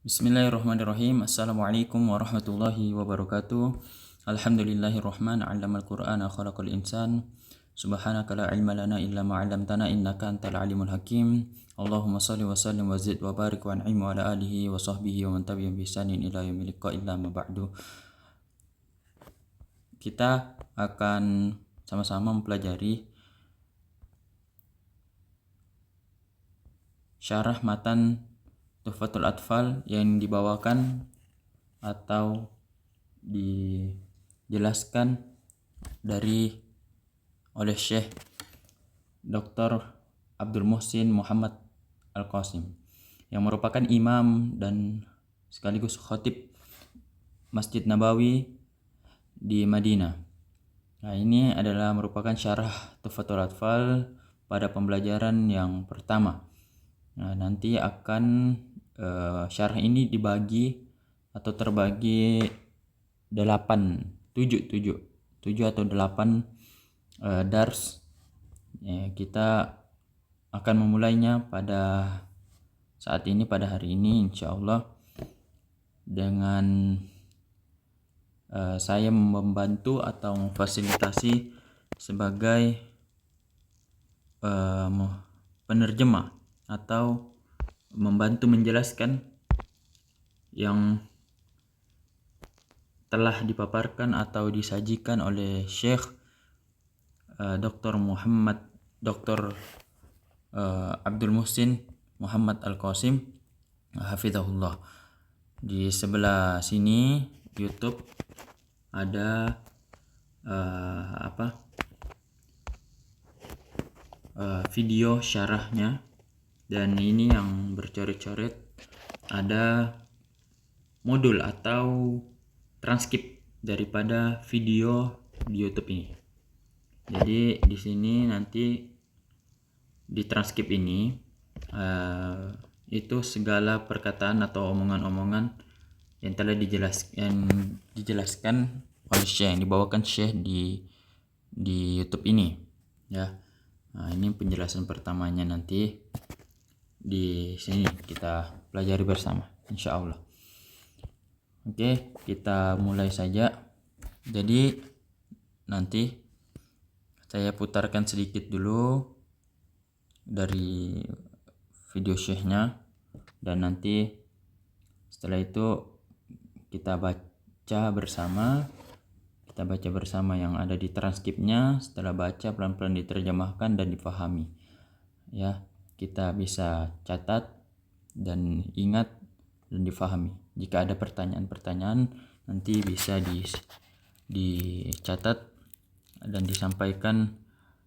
Bismillahirrahmanirrahim. Assalamualaikum warahmatullahi wabarakatuh. Alhamdulillahirrahman. 'Allamal Qur'ana khalaqal insan. Subhanaka la ilma lana illa ma 'allamtana innaka antal alimul hakim. Allahumma shalli wa sallim wa zid wa barik wa an'im wa ala alihi wa sahbihi wa man tabi'ahum bi ihsanin ila yaumil liqa illa ma ba'du. Kita akan sama-sama mempelajari syarah matan Tuhfatul Atfal yang dibawakan atau dijelaskan oleh Syekh Dr. Abdul Muhsin Muhammad Al-Qasim yang merupakan imam dan sekaligus khatib Masjid Nabawi di Madinah. Nah, ini adalah merupakan syarah Tuhfatul Atfal pada pembelajaran yang pertama. Nah, nanti akan syarah ini dibagi atau terbagi 7 atau 8 dars. Ya, kita akan memulainya pada hari ini insyaallah dengan saya membantu atau memfasilitasi sebagai penerjemah atau membantu menjelaskan yang telah dipaparkan atau disajikan oleh Syekh Dr. Abdul Muhsin Muhammad Al-Qasim hafizahullah. Di sebelah sini YouTube ada video syarahnya, dan ini yang bercoret-coret ada modul atau transkrip daripada video di YouTube ini. Jadi di sini nanti di transkrip ini itu segala perkataan atau omongan-omongan yang telah dijelaskan oleh Syekh, yang dibawakan Syekh di YouTube ini, ya. Nah, ini penjelasan pertamanya, nanti di sini kita pelajari bersama insyaallah. Oke, kita mulai saja. Jadi nanti saya putarkan sedikit dulu dari video Syekhnya, dan nanti setelah itu kita baca bersama yang ada di transkripnya. Setelah baca, pelan-pelan diterjemahkan dan dipahami, ya. Kita bisa catat dan ingat dan difahami. Jika ada pertanyaan-pertanyaan, nanti bisa dicatat dan disampaikan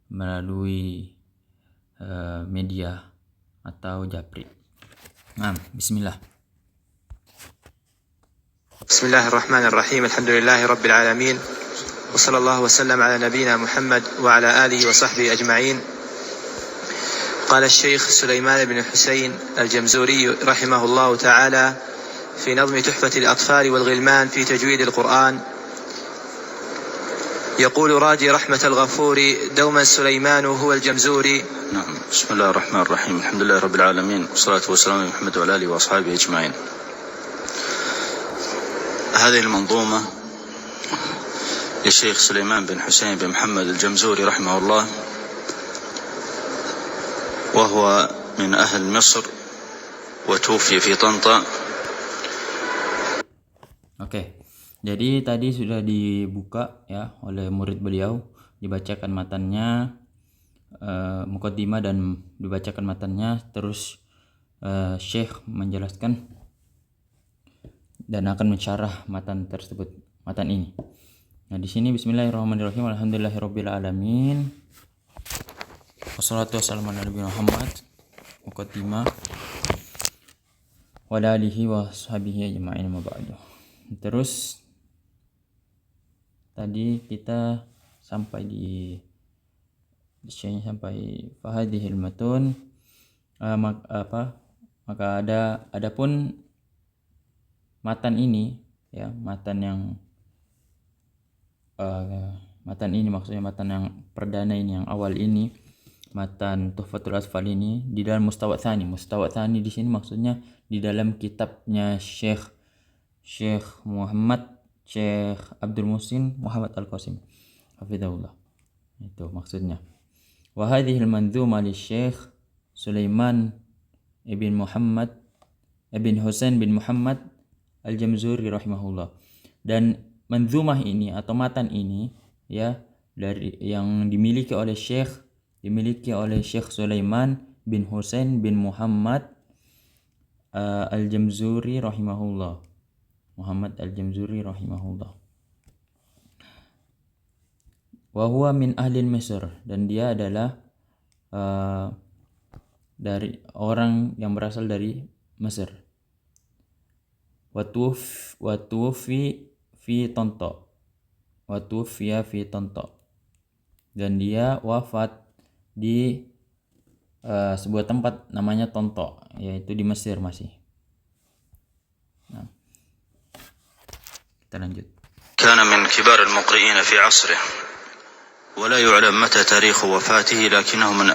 melalui media atau japri. Nah, bismillah. Bismillahirrahmanirrahim. Alhamdulillahi rabbil alamin. Wa sallallahu wa sallam ala nabiyyina Muhammad wa ala alihi wa sahbihi ajma'in. قال الشيخ سليمان بن حسين الجمزوري رحمه الله تعالى في نظم تحفة الأطفال والغلمان في تجويد القرآن، يقول راجي رحمة الغفور دوما سليمان هو الجمزوري. نعم. بسم الله الرحمن الرحيم. الحمد لله رب العالمين، والصلاة والسلام على محمد وعلى آله وأصحابه أجمعين. هذه المنظومة للشيخ سليمان بن حسين بن محمد الجمزوري رحمه الله، وهو من أهل مصر وتوفي في طنطا. Oke. Jadi tadi sudah dibuka ya oleh murid beliau, dibacakan matannya, muqaddimah dan dibacakan matannya, terus Syekh menjelaskan dan akan mensyarah matan tersebut, matan ini. Nah, di sini bismillahirrahmanirrahim. Alhamdulillahirabbil alamin. Wassalatu wassalamu ala nabiyina Muhammad muqaddimah wa alihi wa sahbihi ajma'in ma ba'du. Terus tadi kita sampai di sini, sampai fahadhil matun, maka adapun matan ini, ya, matan ini maksudnya matan yang perdana ini, yang awal ini, matan Tuhfatul Atfal ini di dalam Mustawa Tsani. Mustawa Tsani di sini maksudnya di dalam kitabnya Syekh Abdul Muhsin Muhammad Al-Qasim hafizahullah. Itu maksudnya. Wa hadhihi al-manzuma li Syekh Sulaiman ibn Husain bin Muhammad Al-Jamzuri rahimahullah. Dan manzumah ini atau matan ini ya dari yang dimiliki oleh Syekh Sulaiman bin Husain bin Muhammad Al-Jamzuri rahimahullah. Muhammad Al-Jamzuri rahimahullah. Wa huwa min ahli Mesir, dan dia adalah dari orang yang berasal dari Mesir. Wa tuwfiya fi Tonto. Dan dia wafat di sebuah tempat namanya Tonto, yaitu di Mesir masih. Nah, kita lanjut. كان من كبار المقرئين في عصره ولا يعلم متى تاريخ وفاته لكنه من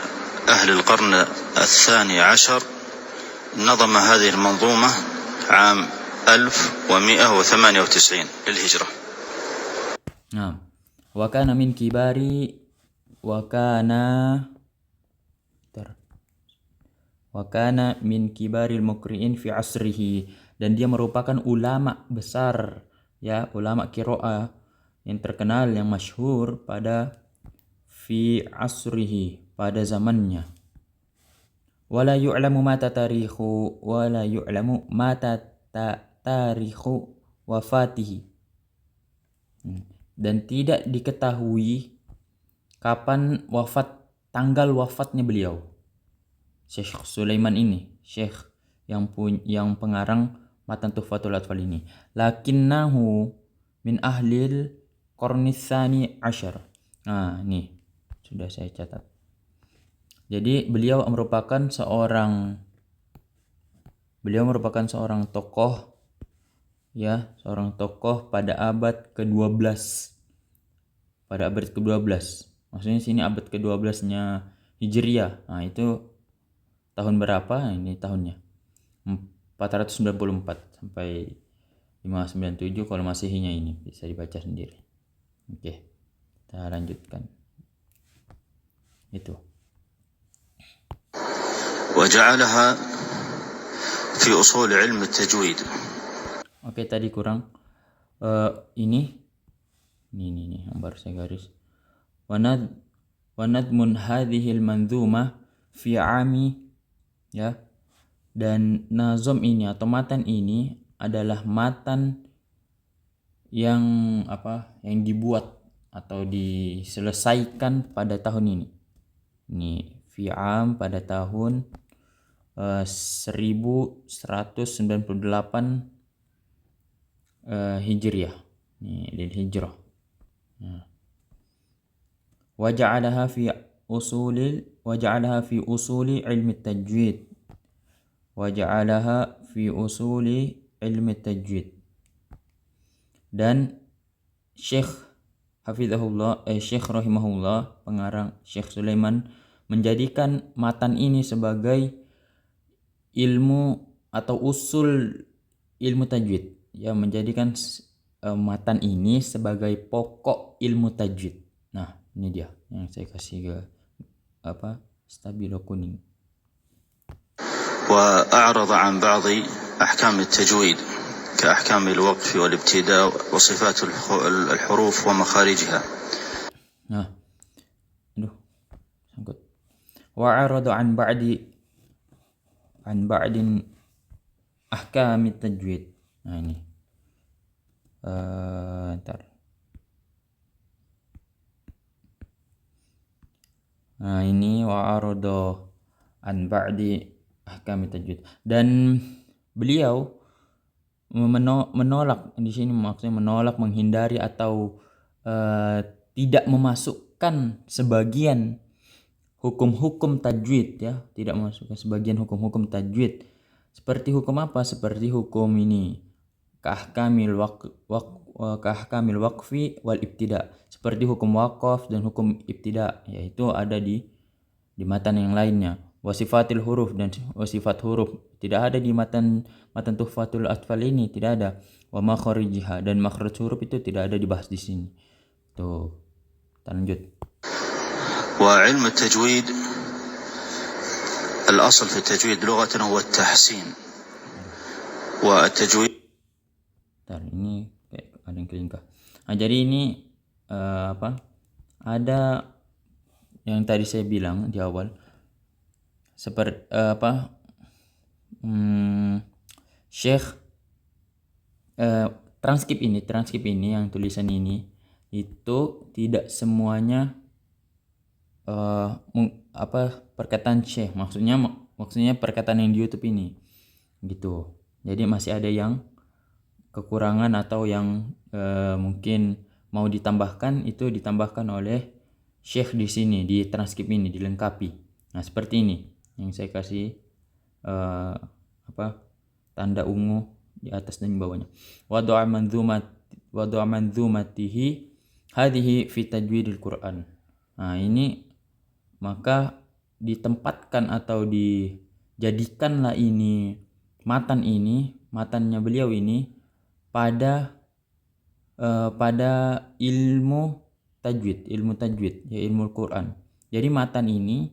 أهل القرن الثاني عشر نظم هذه المنظومة عام 1198 للهجرة. نعم. وكان min kibaril muqri'in fi asrihi, dan dia merupakan ulama besar ya, ulama qiraah yang terkenal, yang masyhur pada fi asrihi, pada zamannya. Wala yu'lamu mata tarikhu wafatihi, dan tidak diketahui kapan tanggal wafatnya beliau. Syekh Sulaiman ini, Syekh yang pengarang matan Tuhfatul Atfal ini. Lakinnahu min ahlil qarnis tsani asyar. Nah, ini sudah saya catat. Jadi beliau merupakan seorang tokoh ya, seorang tokoh pada abad ke-12. Maksudnya sini abad ke-12-nya Hijriyah. Nah, itu tahun berapa? Ini tahunnya 494 sampai 597 kalau Masehinya, ini bisa dibaca sendiri. Oke, kita lanjutkan. Itu. وجعلها في أصول علم التجويد. Oke, tadi kurang ini yang baru saya garis. Wanadmun hadhil manzumah fi ami ya, dan nazom ini atau matan ini adalah matan yang dibuat atau diselesaikan pada tahun ini. Ini fi'am pada tahun 1198 Hijriyah. Ini lil hijrah. Nah. Waja'alaha fi usuli ilmi tajwid. Dan Syekh rahimahullah, pengarang Syekh Sulaiman, menjadikan matan ini sebagai ilmu atau usul ilmu tajwid. Ya, menjadikan matan ini sebagai pokok ilmu tajwid. Nah, ini dia yang saya kasih stabilo kuning. وأعرض عن بعض أحكام التجويد كأحكام الوقف والابتداء وصفات الحروف ومخارجها. Nah, sangkut. وأعرض عن بعض أحكام التجويد. Nah, ini. Nah, ini wa'arada an ba'di ahkam tajwid. Dan beliau menolak di sini, maksudnya menolak, menghindari atau tidak memasukkan sebagian hukum-hukum tajwid ya, tidak memasukkan sebagian hukum-hukum tajwid. Seperti hukum apa? Seperti hukum ini kahkamil waqfi wal ibtida, seperti hukum wakaf dan hukum ibtida, yaitu ada di di matan yang lainnya. Wasifatil huruf, dan wasifat huruf tidak ada di matan Tuhfatul Atfal ini, tidak ada. Wa makharijiha, dan makhraj huruf itu tidak ada dibahas di sini. Tuh, kita lanjut. وعلم التجويد الأصل في التجويد لغة هو التحسين والتجويد. Bentar, ini kayak ada yang kelingkah. Nah, jadi ini ada yang tadi saya bilang di awal, seperti Syekh transkrip ini yang tulisan ini itu tidak semuanya perkataan Syekh, maksudnya perkataan yang di YouTube ini gitu. Jadi masih ada yang kekurangan atau yang mungkin mau ditambahkan, itu ditambahkan oleh Syekh di sini, di transkrip ini dilengkapi. Nah, seperti ini yang saya kasih tanda ungu di atas dan di bawahnya. Wada'a manzumatihi hadhihi fi tajwidil Qur'an. Nah, ini maka ditempatkan atau dijadikanlah ini matannya beliau ini pada ilmu tajwid, ya ilmu Al-Qur'an. Jadi matan ini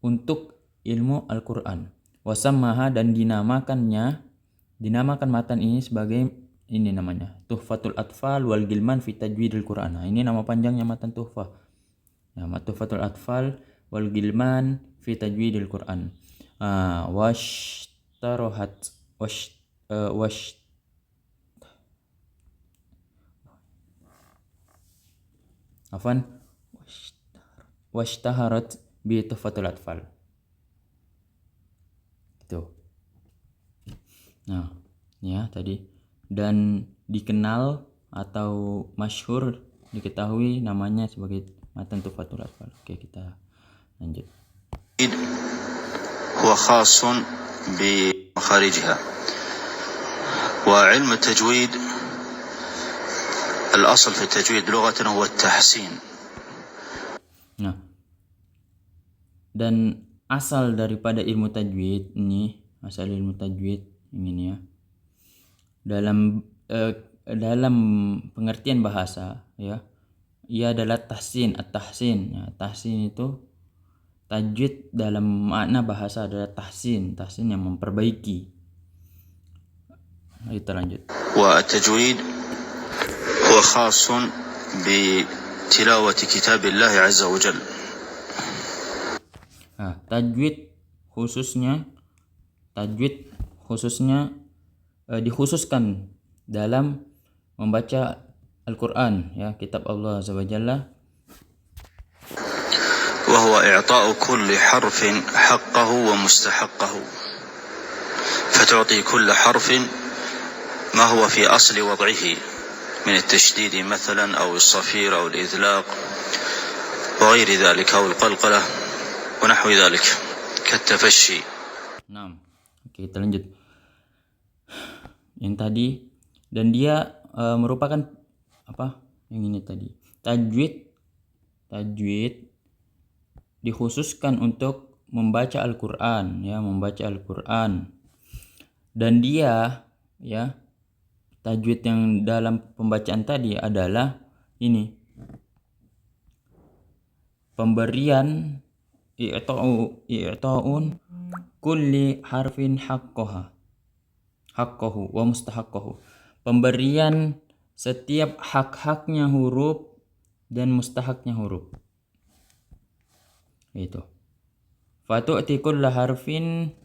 untuk ilmu Al-Qur'an. Wasammaha, dan dinamakan matan ini sebagai ini namanya Tuhfatul Atfal wal Gilman fi Tajwidil Qur'an. Nah, ini nama panjangnya matan Tuhfah. Nama Tuhfatul Atfal wal Gilman fi Tajwidil Qur'an. Washtaharat bi Tuhfatul Atfal. Gitu. Nah, ya tadi, dan dikenal atau masyhur, diketahui namanya sebagai matan Tuhfatul Atfal. Oke, kita lanjut. هو خاص بمخارجها وعلم التجويد الأصل في التجويد لغة هو التحسين. Nah, dan asal daripada ilmu tajwid ini, ini ya, dalam pengertian bahasa ya, ia adalah tahsin. At-tahsin ya, tahsin itu tajwid dalam makna bahasa adalah tahsin yang memperbaiki. Kita lanjut. والتجويد هو خاص بتلاوة كتاب الله عز وجل. Nah, tajwid khususnya dikhususkan dalam membaca Al-Quran ya, kitab Allah Azza wa Jalla. وهو إعطاء كل حرف حقه ومستحقه فتعطي كل حرف ما هو في أصل وضعه من التشديد مثلا أو الصفير أو الإذلاق وغير ذلك أو القلقلة ونحو ذلك كالتفشي. Nah, oke, kita lanjut. Yang tadi, dan dia merupakan yang ini tadi. Tajwid dikhususkan untuk membaca Al-Qur'an ya, Dan dia ya, tajwid yang dalam pembacaan tadi adalah ini. Pemberian i'ta'un kulli harfin haqqahu wa mustahaqqahu. Pemberian setiap hak-haknya huruf dan mustahaknya huruf. Itu. Fatu'ti kulla harfin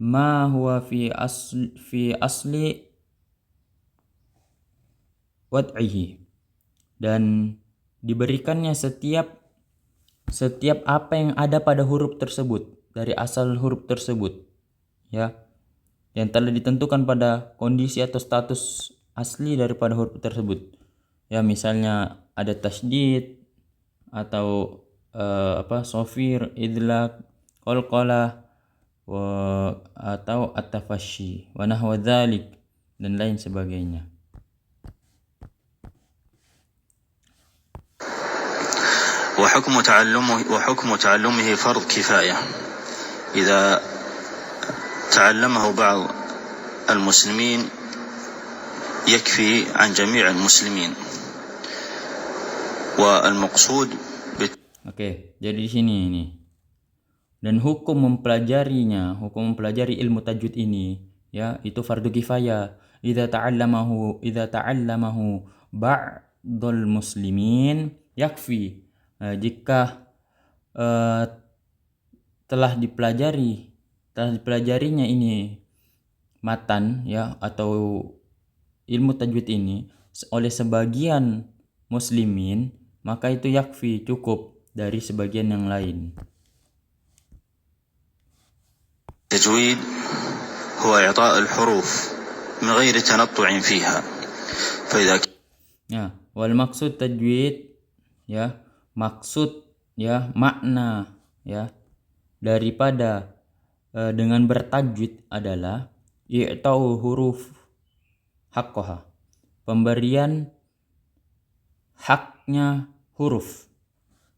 ma huwa fi asli wad'ihi, dan diberikannya setiap apa yang ada pada huruf tersebut, dari asal huruf tersebut ya, yang telah ditentukan pada kondisi atau status asli daripada huruf tersebut ya. Misalnya ada tasydid atau sofir, idlak, qalqalah, atau at-tafashi wa nahwa dzalik, dan lain sebagainya. وحكم تعلمه فرض كفاية. إذا تعلمه بعض المسلمين يكفي عن جميع المسلمين. والمقصود Oke, jadi di sini nih. Dan hukum mempelajari ilmu tajwid ini, ya, itu fardu kifayah. Idza ta'allamahu ba'dul muslimin yakfi. Jika telah dipelajarinya ini matan, ya, atau ilmu tajwid ini oleh sebagian muslimin, maka itu yakfi, cukup dari sebagian yang lain. التجويد هو إعطاء الحروف من غير تنطع فيها. فإذا Ya, wal maksud tajwid, ya, maksud, ya, makna, ya, daripada dengan bertajwid adalah i'ta'u huruf haqqaha, pemberian haknya huruf,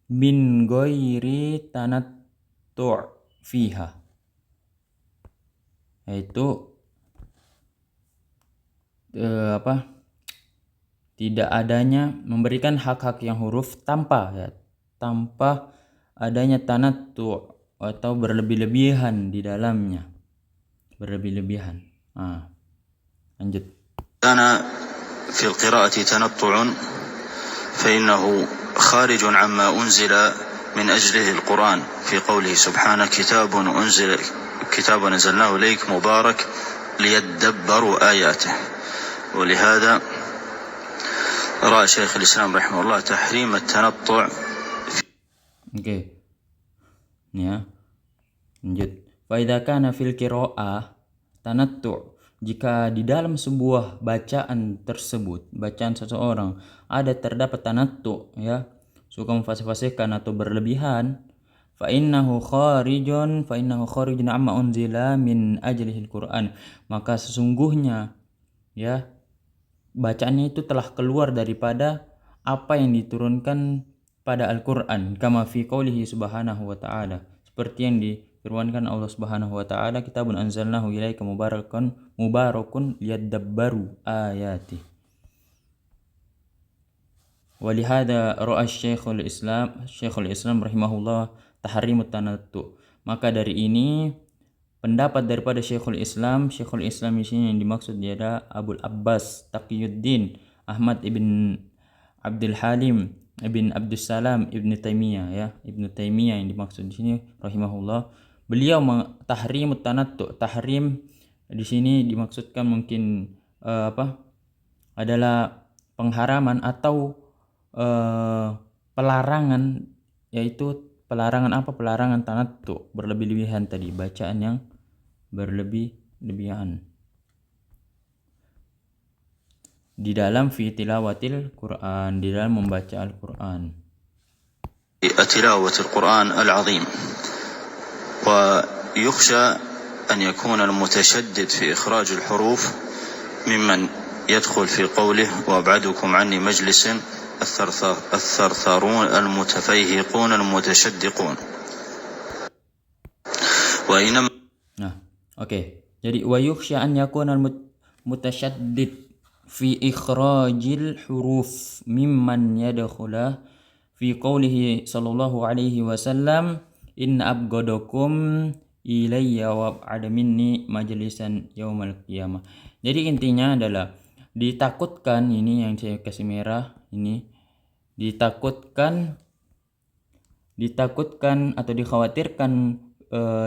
min ghairi tanattu' fiha, yaitu tidak adanya memberikan hak-hak yang huruf tanpa adanya tanattu' atau berlebih-lebihan di dalamnya. Lanjut. كان في القراءة تنطع فإنه خارج عما أنزل من أجله القرآن في قوله سبحانه كتاب أنزلناه إليك مبارك ليدبروا آياته. ولهذا رأى شيخ الإسلام رحمه الله تحريم التنطع. Oke. Ya. Lanjut. Fa idza kana fil qiraa'ah tanattu', jika di dalam sebuah bacaan tersebut, bacaan seseorang terdapat tanattu', ya, suka memfasih-fasihkan atau berlebihan, fa innahu kharijun amma unzila min ajlihil Qur'an, maka sesungguhnya, ya, bacaannya itu telah keluar daripada apa yang diturunkan pada Al-Qur'an, kama fi qoulihi subhanahu wa ta'ala, seperti yang difirmankan Allah Subhanahu wa ta'ala, kitabun anzalnahu ilaika mubarakun liyadabbaru ayati. Walihada ra'a Syekhul Islam rahimahullah tahrimut tanattu'. Maka dari ini pendapat daripada Syekhul Islam di sini yang dimaksud dia adalah Abul Abbas Taqiyuddin Ahmad ibn Abdul Halim ibn Abdus Salam ibn Taimiyah, ya, Ibnu Taimiyah yang dimaksud di sini rahimahullah. Beliau tahrimut tanattu'. Tahrim di sini dimaksudkan mungkin adalah pengharaman atau pelarangan, yaitu pelarangan tanattu', berlebih-lebihan tadi, bacaan yang berlebih-lebihan di dalam fi tilawatil Quran, di dalam membaca Al-Quran. تلاوة القرآن العظيم. ويخشى أن يكون المتشدد في إخراج الحروف ممن يدخل في قوله وأبعدكم عني مجلس الثرثارون المتفيهقون المتشدقون. وإنما Jadi wa yukhsha an yakuna al-mutashaddid fi ikhrajil huruf mimman yadkhula fi qawlihi sallallahu alaihi wasallam inna abghadakum ilayya wa ab'ada minni majlisan yaumal qiyamah. Jadi intinya adalah ditakutkan, ini yang saya kasih merah ini, ditakutkan atau dikhawatirkan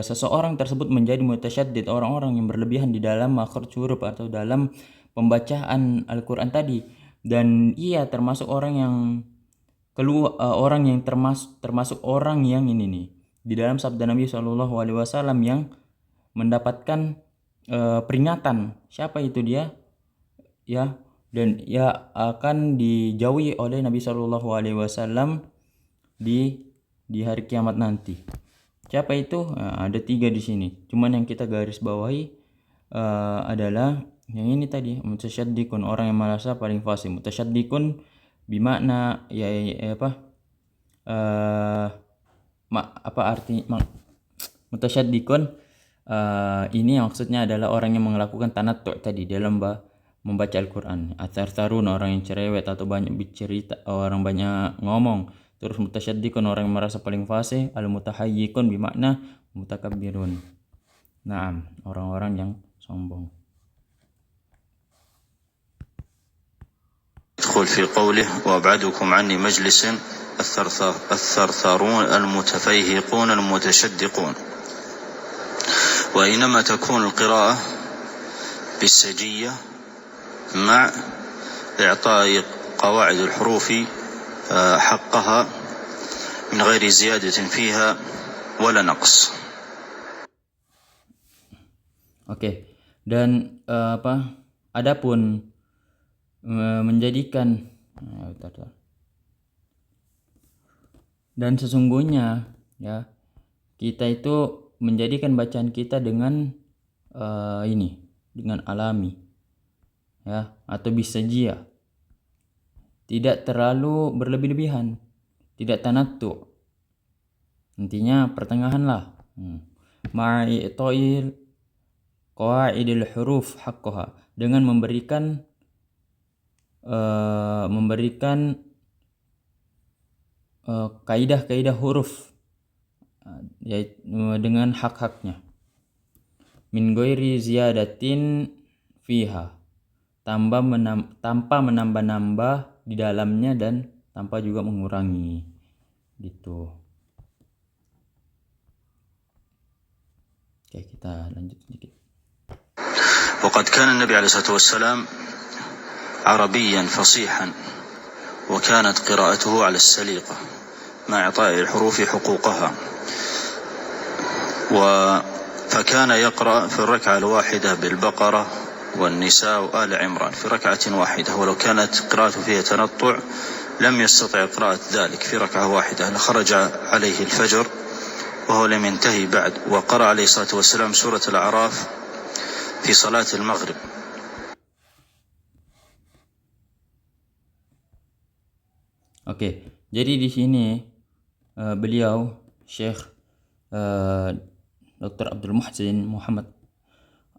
seseorang tersebut menjadi mutasyaddid, orang-orang yang berlebihan di dalam makhraj huruf atau dalam pembacaan Al-Quran tadi, dan ia termasuk orang yang termasuk orang yang ini nih, di dalam sabda Nabi SAW yang mendapatkan peringatan. Siapa itu dia? Ya, dan ia akan dijauhi oleh Nabi SAW di hari kiamat nanti. Siapa itu? Ada 3 di sini. Cuman yang kita garis bawahi adalah yang ini tadi, mutasyaddikun, orang yang merasa paling fasih. Mutasyaddikun bimakna apa arti mutasyaddiqun, ini maksudnya adalah orang yang melakukan tanattu' tadi dalam membaca Al-Quran. Atsartsarun, orang yang cerewet atau banyak bercerita, orang banyak ngomong. Terus mutasyaddiqun, orang yang merasa paling fasih. Al-mutahayyikun bermakna mutakabbirun. Naam, orang-orang yang sombong. يدخل في قوله وأبعدكم عني مجلس الثرثارون المتفيهقون المتشدقون. وإنما تكون القراءة بالسجية مع إعطاء قواعد الحروف حقها من غير زيادة فيها ولا نقص. Oke. Dan adapun menjadikan dan sesungguhnya ya, kita itu menjadikan bacaan kita dengan dengan alami ya, atau bisajiyah, tidak terlalu berlebih-lebihan, tidak tanattu, intinya pertengahan lah. Ma'i'toil qawaidil huruf haqqaha, dengan memberikan kaidah-kaidah huruf yaitu dengan hak-haknya. Min ghairi ziyadatin fiha, tanpa menambah-nambah di dalamnya dan tanpa juga mengurangi gitu. Oke, kita lanjut sedikit. وقد كان النبي عليه الصلاة والسلام عربيا فصيحا وكانت قراءته على السليقة مع إعطاء الحروف حقوقها، فكان يقرأ في الركعة الواحدة بالبقرة والنساء وآل عمران في ركعة واحدة، ولو كانت قراءته فيها تنطع لم يستطع قراءة ذلك في ركعة واحدة لخرج عليه الفجر وهو لم ينتهي بعد. وقرأ عليه الصلاة والسلام سورة الأعراف في صلاة المغرب. Oke, jadi di sini beliau Syekh Dr. Abdul Muhsin Muhammad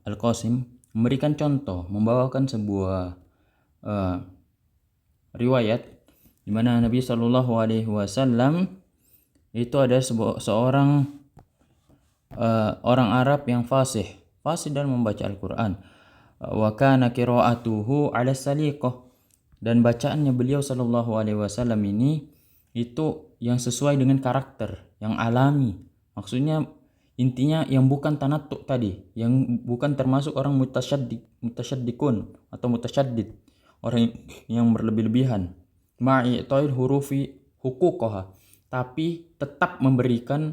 Al-Qasim memberikan contoh, membawakan sebuah riwayat di mana Nabi Shallallahu Alaihi Wasallam itu ada seorang orang Arab yang fasih dalam membaca Al-Quran. Wa kana qira'atuhu 'ala saliqah, dan bacaannya beliau Shallallahu Alaihi Wasallam ini itu yang sesuai dengan karakter, yang alami. Maksudnya intinya yang bukan tanattu tadi, yang bukan termasuk orang mutasyaddiqun atau mutasyaddid, orang yang berlebih-lebihan. Ma'i'tail hurufi huquqaha, tapi tetap memberikan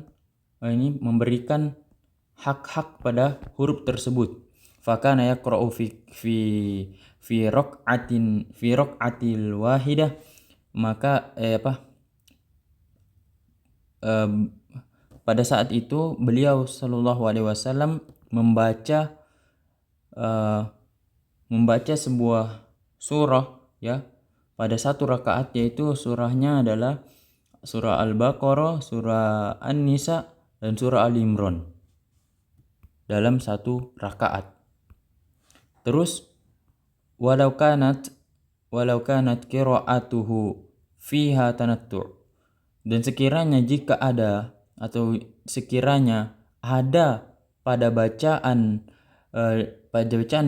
hak-hak pada huruf tersebut. Fakana yaqra'u fi raq'atil wahidah, maka pada saat itu beliau Shallallahu Alaihi Wasallam membaca sebuah surah ya pada satu rakaat, yaitu surahnya adalah surah Al-Baqarah, surah An-Nisa, dan surah Al-Imran dalam satu rakaat. Terus walau kanat qira'atuhu fiha tanattu', dan sekiranya pada bacaan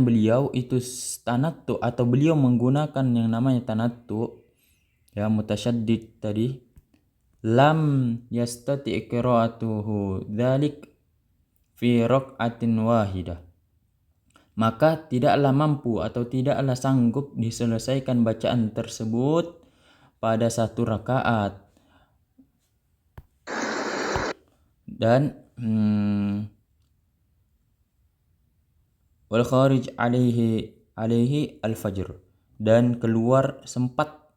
beliau itu tanattu, atau beliau menggunakan yang namanya tanattu ya, mutasyaddid tadi, lam yastati' qira'atuhu dzalik fi raq'atin wahidah, maka tidaklah mampu atau tidaklah sanggup diselesaikan bacaan tersebut pada satu rakaat. Dan wal kharij alaihi al-fajr, dan keluar sempat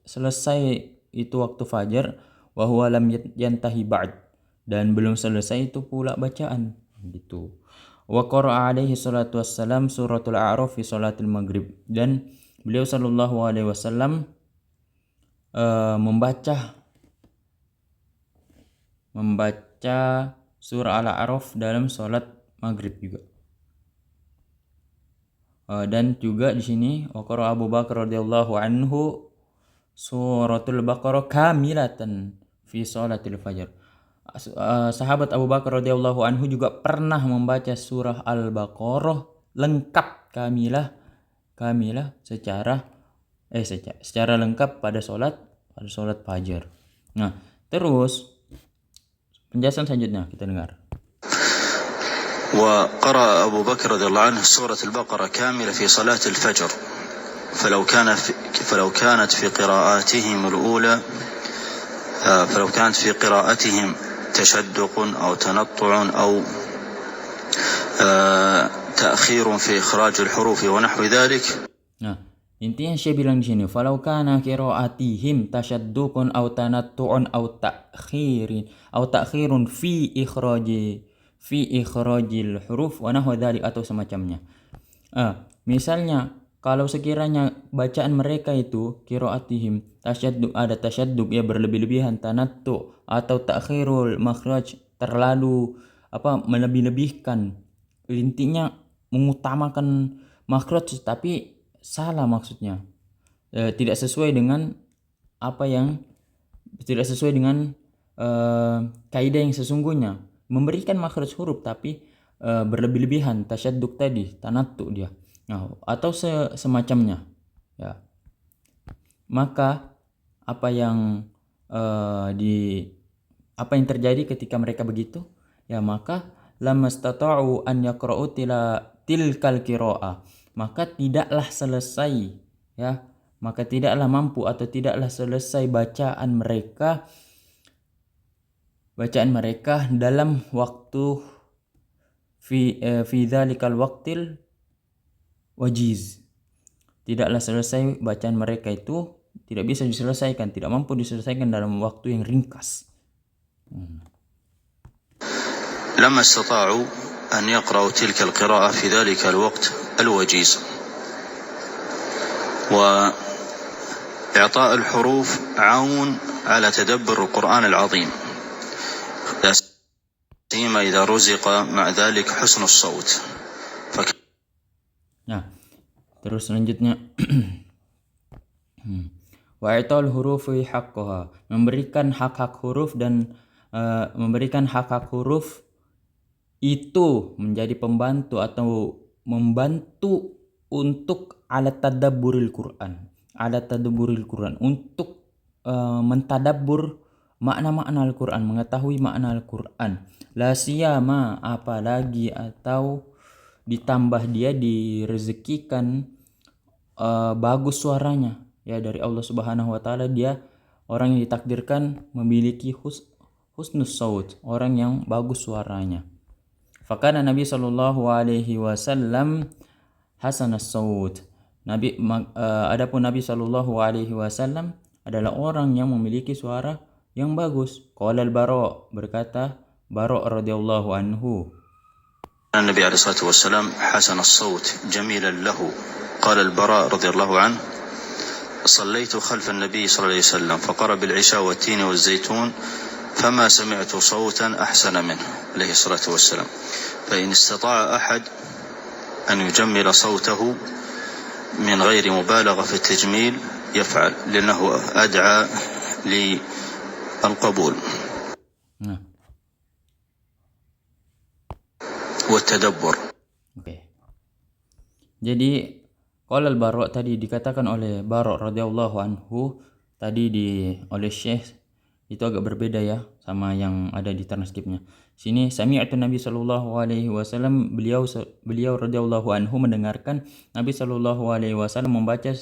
selesai itu waktu fajar, wa huwa lam yantahi ba'd, dan belum selesai itu pula bacaan gitu. Wa qara'a alaihi salatu wassalam suratul A'raf fi salatil maghrib, dan beliau Sallallahu Alaihi Wasallam membaca membaca surah Al-A'raf dalam sholat maghrib juga. Dan juga di sini waqara Abu Bakar radhiyallahu anhu suratul Baqarah kamilatan fi sholatil fajr. Sahabat Abu Bakar radhiyallahu anhu juga pernah membaca surah Al-Baqarah lengkap kamilah secara lengkap pada sholat fajar. Nah, terus penjelasan selanjutnya kita dengar. وقرأ أبو بكر رضي الله عنه سورة البقرة كاملة في صلاة الفجر فلو كانت في قراءاتهم الأولى فلو كانت في قراءتهم تشدق أو تنطع أو تأخير في إخراج الحروف ونحو ذلك. Nah, intinya saya bilang di sini, falau kana qiraatihim tashaddukun aw tanattu'un aw ta'khirun fi ikhrajil huruf wa nahwa dzalik atau semacamnya. Misalnya kalau sekiranya bacaan mereka itu qiraatihim ada tasyadduk ya berlebih-lebihan, tanattu atau ta'khirul makhraj terlalu melebih-lebihkan, intinya mengutamakan makhraj tapi salah maksudnya, tidak sesuai dengan kaidah yang sesungguhnya, memberikan makhraj huruf tapi berlebih-lebihan, tasyadduk tadi, tanattu dia. Nah, atau semacamnya ya. Maka apa yang terjadi ketika mereka begitu ya, maka lamastata'u an yaqra'u tilkal qira'ah, maka tidaklah mampu atau tidaklah selesai bacaan mereka dalam waktu fi dzalikal waqtil wajiz. Tidaklah selesai bacaan mereka itu, tidak bisa diselesaikan, tidak mampu diselesaikan dalam waktu yang ringkas. لما استطاعوا أن يقرأوا تلك القراءة في ذلك الوقت الوجيز وإعطاء الحروف عون على تدبر القرآن العظيم سيما إذا رزق مع ذلك حسن الصوت. Nah, terus selanjutnya wa i'tal hurufi haqqaha, memberikan hak-hak huruf dan memberikan hak-hak huruf itu menjadi pembantu atau membantu untuk alat tadabburil Quran, untuk mentadabbur makna-makna Al-Quran, mengetahui makna Al-Quran. La siyama, apalagi atau ditambah dia direzekikan bagus suaranya ya dari Allah Subhanahu wa taala, dia orang yang ditakdirkan memiliki husnus saut, orang yang bagus suaranya. Fakana Nabi sallallahu alaihi wasallam hasanas saut. Adapun Nabi sallallahu alaihi wasallam adalah orang yang memiliki suara yang bagus. Qala al-Bara, berkata Bara radhiyallahu anhu, النبي عليه الصلاة والسلام حسن الصوت جميلا له. قال البراء رضي الله عنه صليت خلف النبي صلى الله عليه وسلم فقرأ بالعشاء والتين والزيتون فما سمعت صوتا أحسن منه عليه الصلاة والسلام. فإن استطاع أحد أن يجمل صوته من غير مبالغة في التجميل يفعل لأنه أدعى للقبول والتدبر. Jadi qala al-Bara tadi dikatakan oleh Bara radhiyallahu anhu tadi oleh Syekh itu agak berbeda ya sama yang ada di transkripnya. Sini sami'tu Nabi sallallahu alaihi wasallam, beliau radhiyallahu anhu mendengarkan Nabi sallallahu alaihi wasallam membaca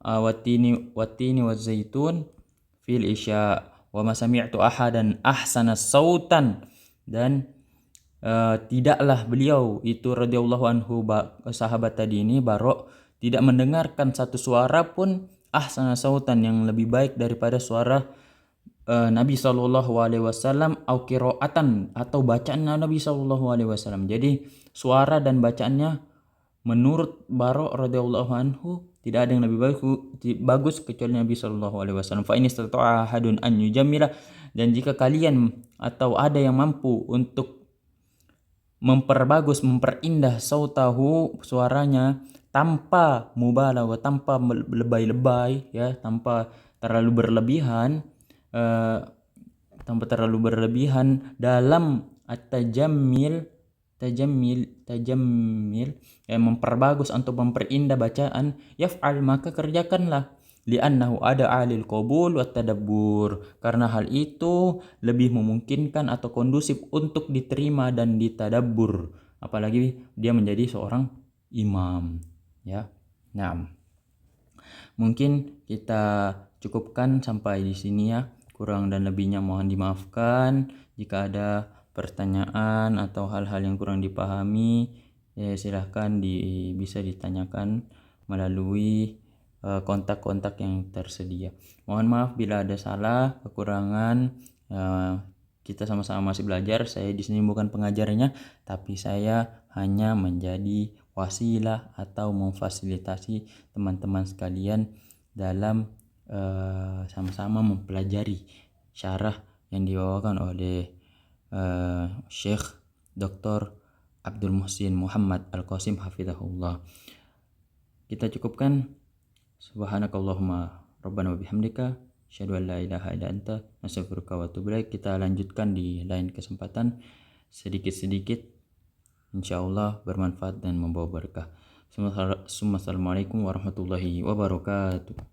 watini wazaitun fil isya wa ma sami'tu ahadan ahsana sautan, dan tidaklah beliau itu radhiyallahu anhu sahabat tadi ini Bara tidak mendengarkan satu suara pun ahsana sautan yang lebih baik daripada suara Nabi sallallahu alaihi wasallam au qiraatan atau bacaan Nabi sallallahu alaihi wasallam. Jadi suara dan bacaannya menurut Bara radhiyallahu anhu Tidak ada yang lebih bagus kecuali Nabi sallallahu alaihi wasallam. Fa in istata'a ahadun an yujammila, dan jika kalian atau ada yang mampu untuk memperindah sautahu, suaranya, tanpa mubalagha, tanpa lebay-lebay ya, tanpa terlalu berlebihan, dalam at-tajammil, memperbagus atau memperindah bacaan, yaf'al, maka kerjakanlah, li'annahu ada alil qabul wa tadabbur, karena hal itu lebih memungkinkan atau kondusif untuk diterima dan ditadabbur, apalagi dia menjadi seorang imam ya. Nah, mungkin kita cukupkan sampai di sini ya. Kurang dan lebihnya mohon dimaafkan. Jika ada pertanyaan atau hal-hal yang kurang dipahami, silahkan bisa ditanyakan melalui kontak-kontak yang tersedia. Mohon maaf bila ada salah, kekurangan. Kita sama-sama masih belajar. Saya di sini bukan pengajarnya, tapi saya hanya menjadi wasilah atau memfasilitasi teman-teman sekalian dalam sama-sama mempelajari syarah yang dibawakan oleh Syekh Dr. Abdul Muhsin Muhammad Al-Qasim hafizahullah. Kita cukupkan. Subhanakallahumma rabbana wa bihamdika asyhadu an la ilaha illa anta astaghfiruka wa atubu ilaik. Kita lanjutkan di lain kesempatan, sedikit-sedikit insyaallah bermanfaat dan membawa berkah. Assalamualaikum warahmatullahi wabarakatuh.